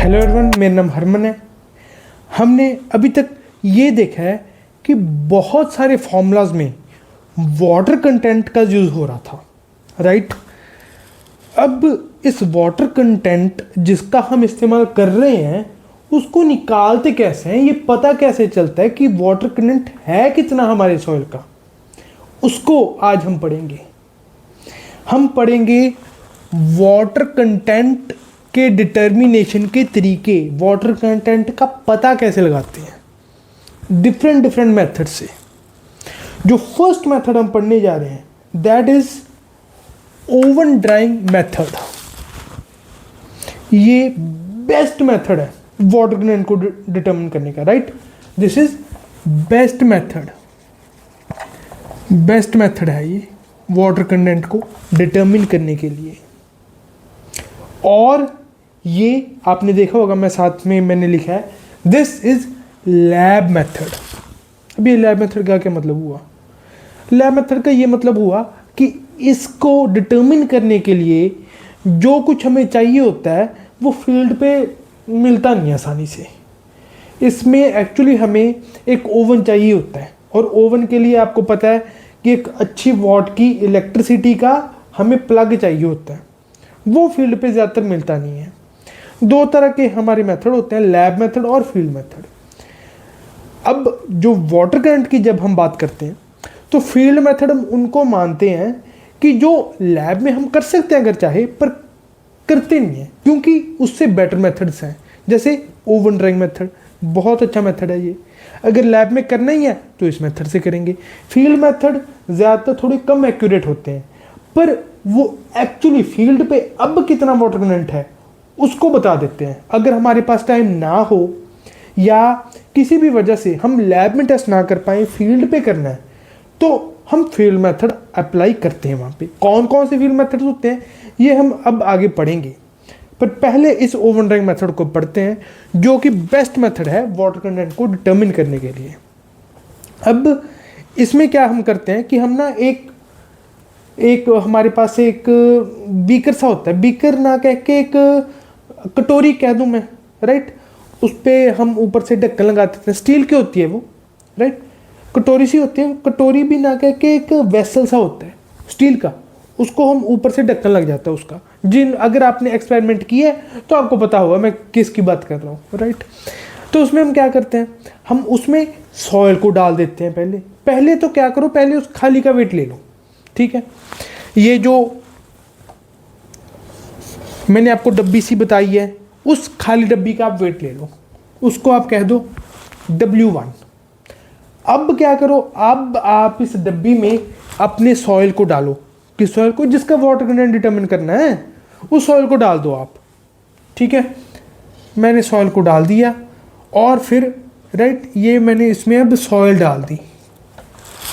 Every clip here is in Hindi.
हेलो एवरीवन, मेरा नाम हरमन है। हमने अभी तक ये देखा है कि बहुत सारे फॉर्मूलाज में वाटर कंटेंट का यूज़ हो रहा था, राइट। अब इस वाटर कंटेंट जिसका हम इस्तेमाल कर रहे हैं उसको निकालते कैसे हैं, ये पता कैसे चलता है कि वाटर कंटेंट है कितना हमारे सॉइल का, उसको आज हम पढ़ेंगे। हम पढ़ेंगे वाटर कंटेंट के डिटर्मिनेशन के तरीके, वाटर कंटेंट का पता कैसे लगाते हैं डिफरेंट मेथड से। जो फर्स्ट मेथड हम पढ़ने जा रहे हैं that is oven drawing method. ये बेस्ट मेथड है वाटर कंटेंट को डिटर्मिन करने का, right. This is best method है ये वाटर कंटेंट को डिटर्मिन करने के लिए। और ये आपने देखा होगा, मैं साथ में मैंने लिखा है दिस इज लैब मेथड। अब ये लैब मेथड का क्या मतलब हुआ? लैब मेथड का ये मतलब हुआ कि इसको डिटर्मिन करने के लिए जो कुछ हमें चाहिए होता है वो फील्ड पे मिलता नहीं आसानी से। इसमें एक्चुअली हमें एक ओवन चाहिए होता है, और ओवन के लिए आपको पता है कि एक अच्छी वॉट की इलेक्ट्रिसिटी का हमें प्लग चाहिए होता है, वो फील्ड पे ज़्यादातर मिलता नहीं है। दो तरह के हमारे मेथड होते हैं, लैब मेथड और फील्ड मेथड। अब जो वाटर करंट की जब हम बात करते हैं तो फील्ड मेथड हम उनको मानते हैं कि जो लैब में हम कर सकते हैं अगर चाहे, पर करते नहीं हैं क्योंकि उससे बेटर मेथड्स हैं। जैसे ओवन ड्राइंग मेथड बहुत अच्छा मेथड है ये, अगर लैब में करना ही है तो इस मेथड से करेंगे। फील्ड मेथड ज़्यादातर थोड़े कम एक्यूरेट होते हैं, पर वो एक्चुअली फील्ड पे अब कितना वाटर कंटेंट है उसको बता देते हैं। अगर हमारे पास टाइम ना हो या किसी भी वजह से हम लैब में टेस्ट ना कर पाए, फील्ड पे करना है, तो हम फील्ड मेथड अप्लाई करते हैं। वहाँ पे कौन कौन से फील्ड मेथड्स होते हैं ये हम अब आगे पढ़ेंगे, पर पहले इस ओवन ड्राइंग मेथड को पढ़ते हैं जो कि बेस्ट मेथड है वाटर कंटेंट को डिटर्मिन करने के लिए। अब इसमें क्या हम करते हैं कि हम ना एक हमारे पास एक बीकर सा होता है, बीकर ना कह के एक कटोरी कह दूं मैं, राइट। उस पर हम ऊपर से ढक्कन लगा देते हैं, स्टील की होती है वो, राइट। कटोरी सी होती है, कटोरी भी ना कह के एक वेसल सा होता है स्टील का, उसको हम ऊपर से ढक्कन लग जाता है उसका। अगर आपने एक्सपेरिमेंट किया है तो आपको पता होगा मैं किसकी बात कर रहा हूँ, राइट। तो उसमें हम क्या करते हैं, हम उसमें सॉइल को डाल देते हैं। पहले तो क्या करो, पहले उस खाली का वेट ले लो, ठीक है। ये जो मैंने आपको डब्बी सी बताई है उस खाली डब्बी का आप वेट ले लो, उसको आप कह दो W1। अब क्या करो, अब आप इस डब्बी में अपने सॉइल को डालो, किस सॉइल को, जिसका वाटर कंटेंट डिटरमिन करना है उस सॉइल को डाल दो आप, ठीक है। मैंने सॉइल को डाल दिया और फिर राइट ये मैंने इसमें अब सॉइल डाल दी।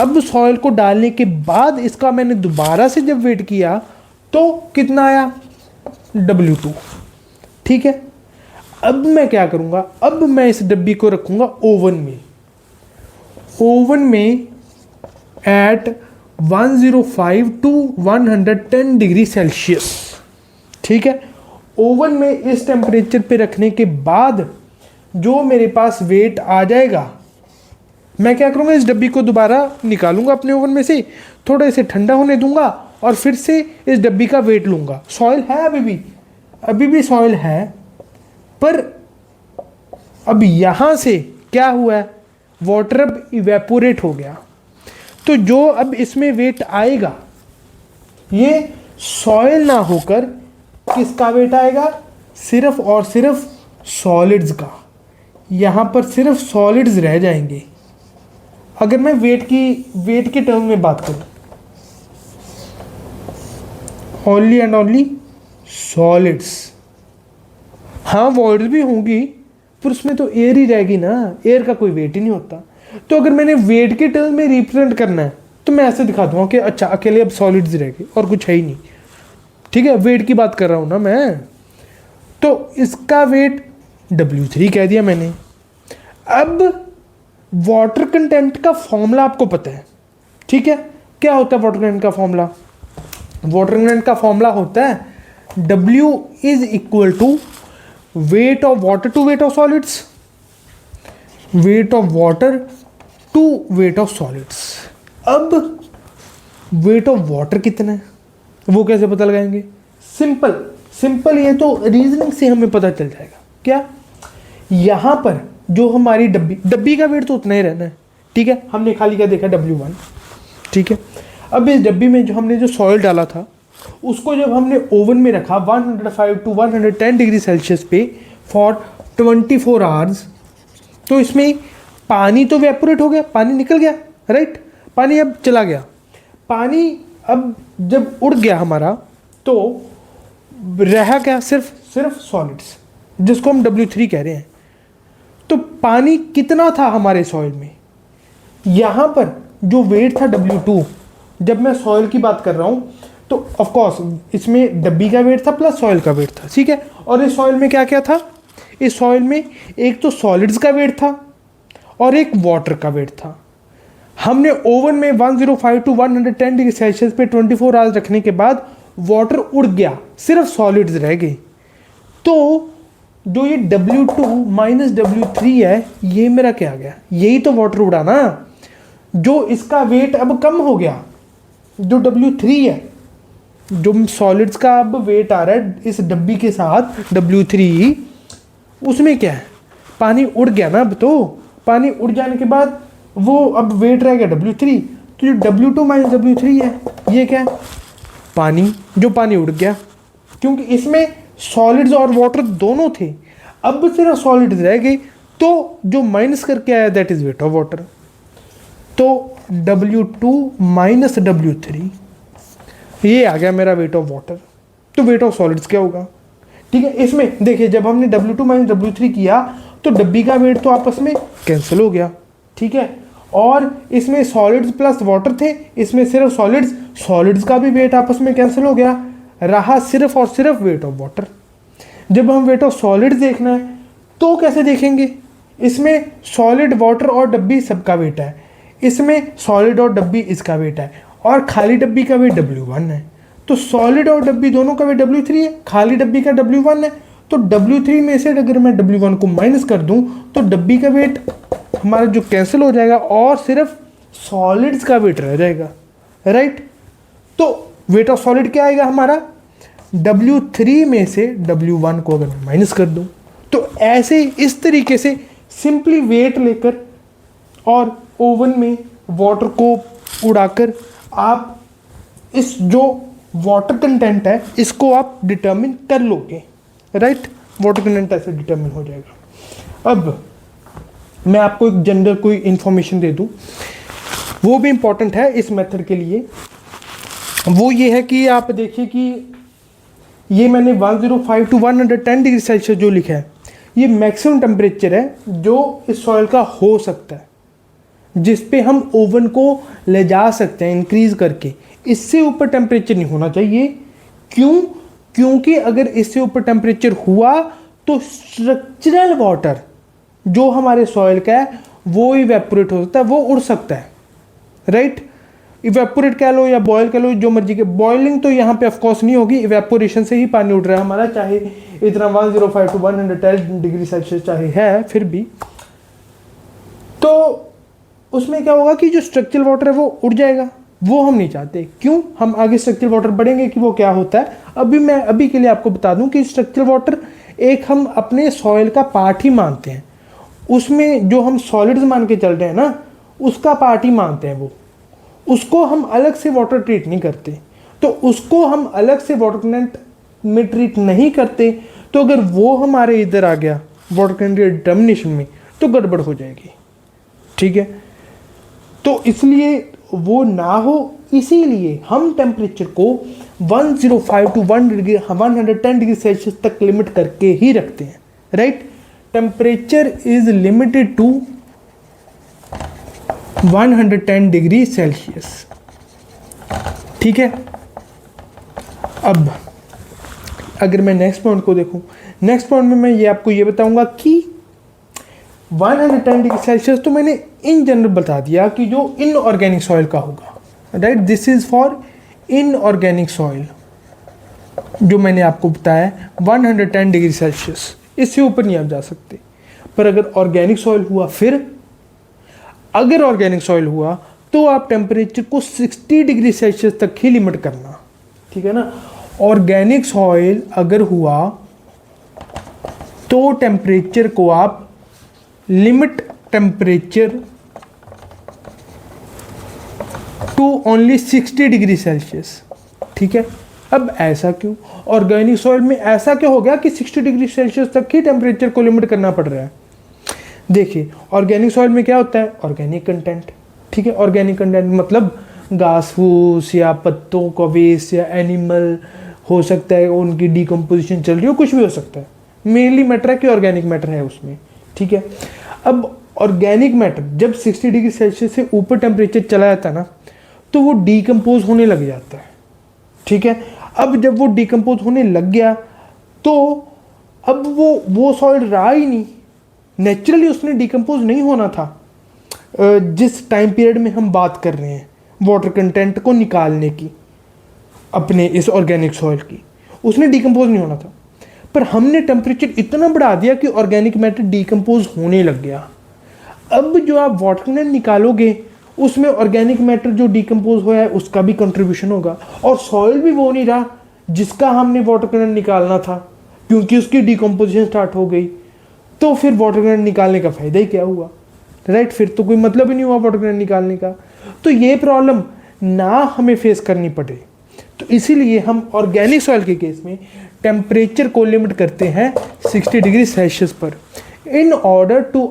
अब सॉइल को डालने के बाद इसका मैंने दोबारा से जब वेट किया तो कितना आया, W2, ठीक है। अब मैं क्या करूंगा, अब मैं इस डब्बी को रखूंगा ओवन में एट 105 to 110 डिग्री सेल्सियस, ठीक है। ओवन में इस टेम्परेचर पे रखने के बाद जो मेरे पास वेट आ जाएगा, मैं क्या करूँगा, इस डब्बी को दोबारा निकालूंगा अपने ओवन में से, थोड़ा इसे ठंडा होने दूंगा और फिर से इस डब्बी का वेट लूँगा। सॉइल है अभी भी सॉइल है, पर अब यहाँ से क्या हुआ है, वाटर अब इवेपोरेट हो गया। तो जो अब इसमें वेट आएगा ये सॉइल ना होकर किसका वेट आएगा, सिर्फ और सिर्फ सॉलिड्स का। यहाँ पर सिर्फ सॉलिड्स रह जाएंगे। अगर मैं वेट के टर्म में बात करूं, ओनली एंड ओनली सॉलिड्स। हाँ वॉइड्स भी होंगी पर उसमें तो एयर ही रहेगी ना, एयर का कोई वेट ही नहीं होता। तो अगर मैंने वेट के टर्म में रिप्रेजेंट करना है तो मैं ऐसे दिखा दूंगा कि अच्छा अकेले अब सॉलिड्स रहेगी और कुछ है ही नहीं, ठीक है। वेट की बात कर रहा हूं ना मैं, तो इसका वेट W3 कह दिया मैंने। अब वाटर कंटेंट का फॉर्मूला आपको पता है, ठीक है। क्या होता है वाटर कंटेंट का फॉर्मूला? वाटर कंटेंट का फॉर्मूला होता है W is equal to weight of water to weight of solids, weight of water to weight of solids. अब वेट ऑफ वाटर कितना है वो कैसे पता लगाएंगे? सिंपल सिंपल, ये तो रीजनिंग से हमें पता चल जाएगा। क्या? यहाँ पर जो हमारी डब्बी का वेट तो उतना ही रहना है, ठीक है। हमने खाली क्या देखा? W1, ठीक है। अब इस डब्बी में जो हमने जो सॉइल डाला था उसको जब हमने ओवन में रखा 105 टू 110 डिग्री सेल्सियस पे फॉर 24 आवर्स, तो इसमें पानी तो वेपोरेट हो गया, पानी निकल गया, राइट। पानी अब चला गया। पानी अब जब उड़ गया हमारा तो रहा क्या? सिर्फ सॉलिड्स, जिसको हम W3 कह रहे हैं। तो पानी कितना था हमारे सॉइल में? यहाँ पर जो वेट था W2, जब मैं सॉइल की बात कर रहा हूँ तो ऑफ कोर्स इसमें डब्बी का वेट था प्लस सॉइल का वेट था, ठीक है। और इस सॉइल में क्या क्या था? इस सॉइल में एक तो सॉलिड्स का वेट था और एक वाटर का वेट था। हमने ओवन में 105 टू 110 डिग्री सेल्सियस पे 24 आवर्स रखने के बाद वाटर उड़ गया, सिर्फ सॉलिड्स रह गए। तो जो ये W2 माइनस W3 है, ये मेरा क्या आ गया? यही तो वाटर उड़ा ना, जो इसका वेट अब कम हो गया। जो W3 है, जो सॉलिड्स का अब वेट आ रहा है इस डब्बी के साथ W3, उसमें क्या है? पानी उड़ गया ना। अब तो पानी उड़ जाने के बाद वो अब वेट रह गया W3, तो जो W2 माइनस W3 है ये क्या है? पानी, जो पानी उड़ गया, क्योंकि इसमें सॉलिड्स और वाटर दोनों थे। अब सिर्फ सॉलिड्स रह गए, तो जो माइनस करके आया that is wait of water. तो W2 माइनस W3 ये आ गया मेरा वेट ऑफ वाटर। तो वेट ऑफ सॉलिड्स क्या होगा? ठीक है, इसमें देखिए जब हमने W2 माइनस W3 किया तो डब्बी का वेट तो आपस में कैंसिल हो गया, ठीक है। और इसमें सॉलिड्स प्लस वाटर थे, इसमें सिर्फ सॉलिड्स का भी वेट आपस में कैंसिल हो गया, रहा सिर्फ और सिर्फ वेट ऑफ वाटर। जब हम वेट ऑफ सॉलिड्स देखना है तो कैसे देखेंगे? इसमें सॉलिड, वाटर और डब्बी सबका वेट है, इसमें सॉलिड और डब्बी इसका वेट है, और खाली डब्बी का वेट W1 है। तो सॉलिड और डब्बी दोनों का वेट W3 है, खाली डब्बी का W1 है। तो W3 में से अगर मैं W1 को माइनस कर दूं तो डब्बी का वेट हमारा जो कैंसिल हो जाएगा और सिर्फ सॉलिड्स का वेट रह जाएगा, राइट। तो वेट ऑफ सॉलिड क्या आएगा हमारा? W3 में से W1 को अगर मैं माइनस कर दूं, तो ऐसे इस तरीके से सिंपली वेट लेकर और ओवन में वाटर को उड़ाकर आप इस जो वाटर कंटेंट है इसको आप डिटर्मिन कर लोगे, राइट। वाटर कंटेंट ऐसे डिटर्मिन हो जाएगा। अब मैं आपको एक जनरल कोई इंफॉर्मेशन दे दूं, वो भी इंपॉर्टेंट है इस मेथड के लिए। वो ये है कि आप देखिए कि ये मैंने 105 टू 110 डिग्री सेल्सियस जो लिखा है, ये मैक्सिमम टेम्परेचर है जो इस सॉइल का हो सकता है, जिस पे हम ओवन को ले जा सकते हैं इंक्रीज करके। इससे ऊपर टेम्परेचर नहीं होना चाहिए। क्यों? क्योंकि अगर इससे ऊपर टेम्परेचर हुआ तो स्ट्रक्चरल वाटर जो हमारे सॉइल का है वो इवेपोरेट हो सकता है, वो उड़ सकता है, राइट। इवेपोरेट कह लो या बॉयल कह लो, जो मर्जी के। बॉइलिंग तो यहाँ पे ऑफकोर्स नहीं होगी, इवेपोरेशन से ही पानी उड़ रहा है हमारा, चाहे इतना 105 टू 110 डिग्री सेल्सियस चाहे है, फिर भी तो उसमें क्या होगा कि जो स्ट्रक्चरल वाटर है वो उड़ जाएगा। वो हम नहीं चाहते। क्यों? हम आगे स्ट्रक्चरल वाटर बढ़ेंगे कि वो क्या होता है। मैं अभी के लिए आपको बता दूं कि स्ट्रक्चरल वाटर एक हम अपने सॉइल का पार्ट ही मानते हैं, उसमें जो हम सॉलिड्स मान के चल रहे हैं ना उसका पार्ट ही मानते हैं। वो उसको हम अलग से वाटर ट्रीट नहीं करते। तो उसको हम अलग से वाटर कंटेंट में ट्रीट नहीं करते, तो अगर वो हमारे इधर आ गया वाटर कंटेंट डिटर्मिनेशन में तो गड़बड़ हो जाएगी, ठीक है। तो इसलिए वो ना हो, इसीलिए हम टेम्परेचर को 105 टू 110 डिग्री सेल्सियस तक लिमिट करके ही रखते हैं, right. Temperature is limited to 110 degree Celsius, ठीक है। अब अगर मैं नेक्स्ट पॉइंट को देखूं, नेक्स्ट पॉइंट में मैं ये आपको ये बताऊंगा कि 110 डिग्री सेल्सियस तो मैंने इन जनरल बता दिया कि जो इनऑर्गेनिक सॉइल का होगा, right. This is for inorganic soil, जो मैंने आपको बताया 110 डिग्री सेल्सियस इससे ऊपर नहीं आप जा सकते। पर अगर ऑर्गेनिक सॉइल हुआ, फिर अगर ऑर्गेनिक सॉइल हुआ तो आप टेम्परेचर को 60 डिग्री सेल्सियस तक ही लिमिट करना, ठीक है ना। ऑर्गेनिक सॉइल अगर हुआ तो टेम्परेचर को आप limit temperature to only 60 degree Celsius, ठीक है। अब ऐसा क्यों, ऑर्गेनिक सॉइल में ऐसा क्या हो गया कि 60 डिग्री सेल्सियस तक ही टेम्परेचर को लिमिट करना पड़ रहा है। देखिए ऑर्गेनिक सॉइल में क्या होता है, ऑर्गेनिक कंटेंट, ठीक है। ऑर्गेनिक कंटेंट मतलब घास फूस या पत्तों का वेस्ट या एनिमल हो सकता है, उनकी डिकम्पोजिशन चल रही हो, कुछ भी हो सकता है। मेनली मैटर है कि ऑर्गेनिक मैटर है उसमें, ठीक है। अब ऑर्गेनिक मैटर जब 60 डिग्री सेल्सियस से ऊपर टेम्परेचर चला जाता है ना, तो वो डिकम्पोज होने लग जाता है, ठीक है। अब जब वो डिकम्पोज होने लग गया तो अब वो सॉइल रहा ही नहीं, नेचुरली उसने डिकम्पोज नहीं होना था। जिस टाइम पीरियड में हम बात कर रहे हैं वाटर कंटेंट को निकालने की अपने इस ऑर्गेनिक सॉइल की, उसने डिकम्पोज नहीं होना था। पर हमने टेम्परेचर इतना बढ़ा दिया कि ऑर्गेनिक मैटर डिकम्पोज होने लग गया। अब जो आप वाटर कंटेंट निकालोगे उसमें ऑर्गेनिक मैटर जो डिकम्पोज हुआ है उसका भी कंट्रीब्यूशन होगा, और सॉइल भी वो नहीं रहा जिसका हमने वाटर कंटेंट निकालना था, क्योंकि उसकी डिकम्पोजिशन स्टार्ट हो गई। तो फिर वाटर कंटेंट निकालने का फायदा ही क्या हुआ, राइट। फिर तो कोई मतलब ही नहीं हुआ वाटर कंटेंट निकालने का। तो ये प्रॉब्लम ना हमें फेस करनी पड़े, तो इसीलिए हम ऑर्गेनिक सॉइल के केस में टेम्परेचर को लिमिट करते हैं 60 डिग्री सेल्सियस पर, in order to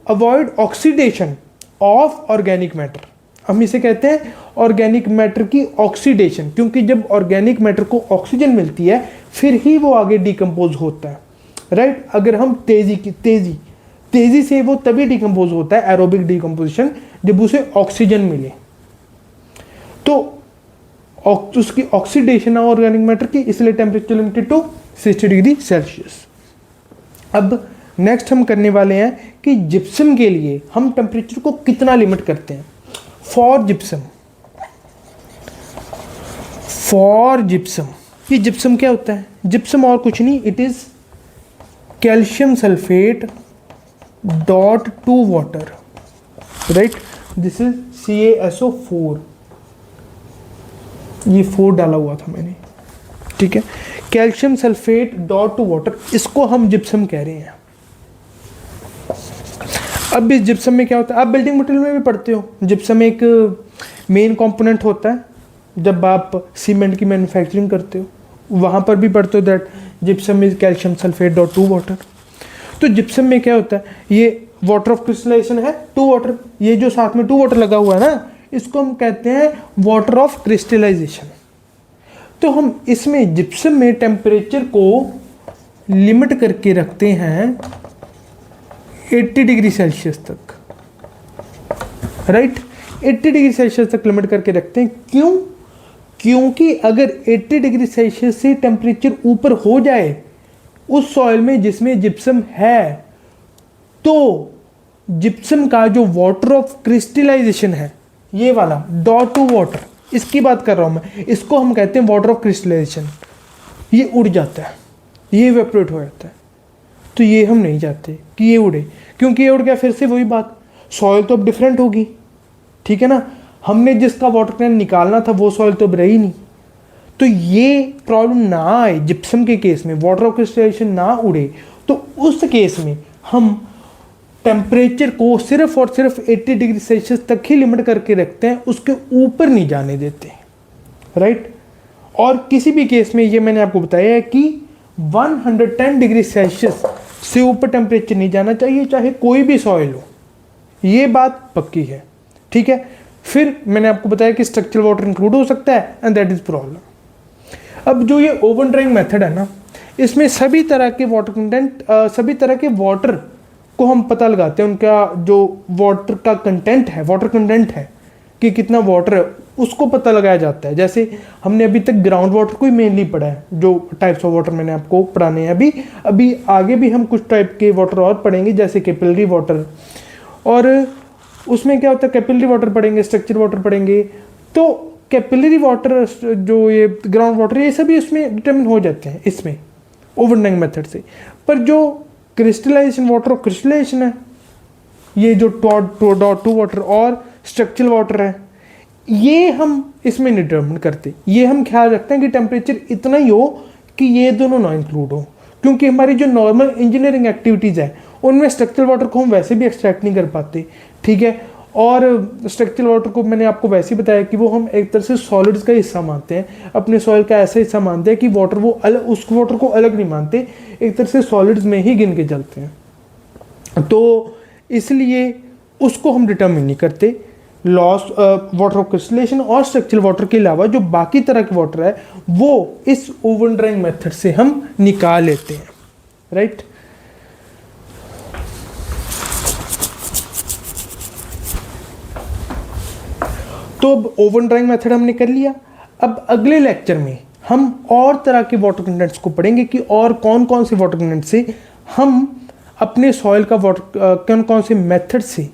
avoid oxidation of organic matter. हम इसे कहते हैं ऑर्गेनिक मैटर की ऑक्सीडेशन, क्योंकि जब ऑर्गेनिक मैटर को ऑक्सीजन मिलती है फिर ही वो आगे डिकम्पोज होता है, राइट। अगर हम तेजी से वो तभी डिकम्पोज होता है, एरोबिक डिकम्पोजिशन, जब उसे ऑक्सीजन मिले, तो उसकी ऑक्सीडेशन है ऑर्गेनिक मैटर की, इसलिए temperature limited to 60 degree Celsius. अब नेक्स्ट हम करने वाले हैं कि जिप्सम के लिए हम टेम्परेचर को कितना लिमिट करते हैं। फॉर जिप्सम, ये जिप्सम क्या होता है, जिप्सम और कुछ नहीं, it is calcium sulphate dot to water, right. This is CaSO4, ये 4 डाला हुआ था मैंने, ठीक है। Calcium sulphate dot to water, इसको हम जिप्सम कह रहे हैं। अब इस जिप्सम में क्या होता है, आप बिल्डिंग मटेरियल में भी पढ़ते हो, जिप्सम एक मेन कंपोनेंट होता है। जब आप सीमेंट की मैन्युफैक्चरिंग करते हो वहाँ पर भी पढ़ते हो that gypsum is calcium sulphate dot to water. तो जिप्सम में क्या होता है, ये वाटर ऑफ क्रिस्टलाइजेशन है, टू वाटर, ये जो साथ में टू वाटर लगा हुआ है ना, इसको हम कहते हैं वाटर ऑफ क्रिस्टलाइजेशन। तो हम इसमें जिप्सम में टेम्परेचर को लिमिट करके रखते हैं 80 डिग्री सेल्सियस तक, राइट। 80 डिग्री सेल्सियस तक लिमिट करके रखते हैं, क्यों, क्योंकि अगर 80 डिग्री सेल्सियस से टेम्परेचर ऊपर हो जाए उस सॉइल में जिसमें जिप्सम है, तो जिप्सम का जो वाटर ऑफ क्रिस्टलाइजेशन है, ये वाला डॉट टू वाटर, इसकी बात कर रहा हूं मैं, इसको हम कहते हैं वाटर ऑफ क्रिस्टलाइजेशन, ये उड़ जाता है, ये इवेपोरेट हो जाता है। तो ये हम नहीं चाहते कि ये उड़े, क्योंकि ये उड़ गया फिर से वही बात, सॉइल तो अब डिफरेंट होगी, ठीक है ना। हमने जिसका वाटर कंटेंट निकालना था वो सॉइल तो अब रही नहीं। तो ये प्रॉब्लम ना आए जिप्सम के केस में, वाटर ऑफ क्रिस्टलाइजेशन ना उड़े, तो उस केस में हम टेम्परेचर को सिर्फ और सिर्फ 80 डिग्री सेल्सियस तक ही लिमिट करके रखते हैं, उसके ऊपर नहीं जाने देते, राइट। और किसी भी केस में ये मैंने आपको बताया है कि 110 डिग्री सेल्सियस से ऊपर टेम्परेचर नहीं जाना चाहिए, चाहे कोई भी सॉइल हो, ये बात पक्की है, ठीक है। फिर मैंने आपको बताया कि स्ट्रक्चरल वाटर इंक्लूड हो सकता है, एंड दैट इज प्रॉब्लम। अब जो ये ओवन ड्राइंग मेथड है ना, इसमें सभी तरह के वाटर कंटेंट, सभी तरह के वाटर को हम पता लगाते हैं, उनका जो वाटर का कंटेंट है, वाटर कंटेंट है कि कितना वाटर है, उसको पता लगाया जाता है। जैसे हमने अभी तक ग्राउंड वाटर को ही मेनली पढ़ा है, जो टाइप्स ऑफ वाटर मैंने आपको पढ़ाने हैं। अभी आगे भी हम कुछ टाइप के वाटर और पढ़ेंगे, जैसे कैपिलरी वाटर, और उसमें क्या होता है, कैपिलरी वाटर पढ़ेंगे, स्ट्रक्चर वाटर पढ़ेंगे। तो कैपिलरी वाटर, जो ये ग्राउंड वाटर, ये सभी उसमें डिटर्मिन हो जाते हैं इसमें, ओवन ड्राइंग मेथड से। पर जो क्रिस्टलाइजेशन वाटर और क्रिस्टलाइजेशन है, ये जो टू वाटर और स्ट्रक्चरल वाटर है, ये हम इसमें नहीं डिटर्मिन करते। ये हम ख्याल रखते हैं कि टेम्परेचर इतना ही हो कि ये दोनों ना इंक्लूड हो, क्योंकि हमारी जो नॉर्मल इंजीनियरिंग एक्टिविटीज़ है उनमें स्ट्रक्चरल वाटर को हम वैसे भी एक्सट्रैक्ट नहीं कर पाते, ठीक है। और स्ट्रक्चरल वाटर को मैंने आपको वैसे ही बताया कि वो हम एक तरह से सॉलिड्स का हिस्सा मानते हैं, अपने सॉइल का ऐसा हिस्सा मानते हैं कि वाटर वो अलग, उस वाटर को अलग नहीं मानते, एक तरह से सॉलिड्स में ही गिन के चलते हैं। तो इसलिए उसको हम डिटर्मिन नहीं करते। लॉस वाटर ऑफ क्रिस्टलेशन और स्ट्रक्चरल वाटर के अलावा जो बाकी तरह के वाटर है वो इस ओवन ड्राइंग मेथड से हम निकाल लेते हैं, राइट। तो अब ओवन ड्राइंग मेथड हमने कर लिया। अब अगले लेक्चर में हम और तरह के वाटर कंटेंट्स को पढ़ेंगे कि और कौन कौन से वाटर कंटेंट से हम अपने सॉइल का वाटर कौन कौन से मेथड से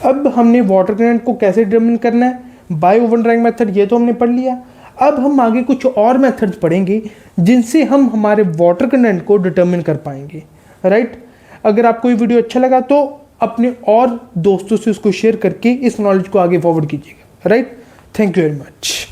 अब हमने वाटर कंटेंट को कैसे डिटरमिन करना है बाय ओवन ड्राइंग मेथड, ये तो हमने पढ़ लिया। अब हम आगे कुछ और मेथड्स पढ़ेंगे जिनसे हम हमारे वाटर कंटेंट को डिटरमिन कर पाएंगे, राइट। अगर आपको ये वीडियो अच्छा लगा तो अपने और दोस्तों से उसको शेयर करके इस नॉलेज को आगे फॉरवर्ड कीजिएगा, right. Thank you very much.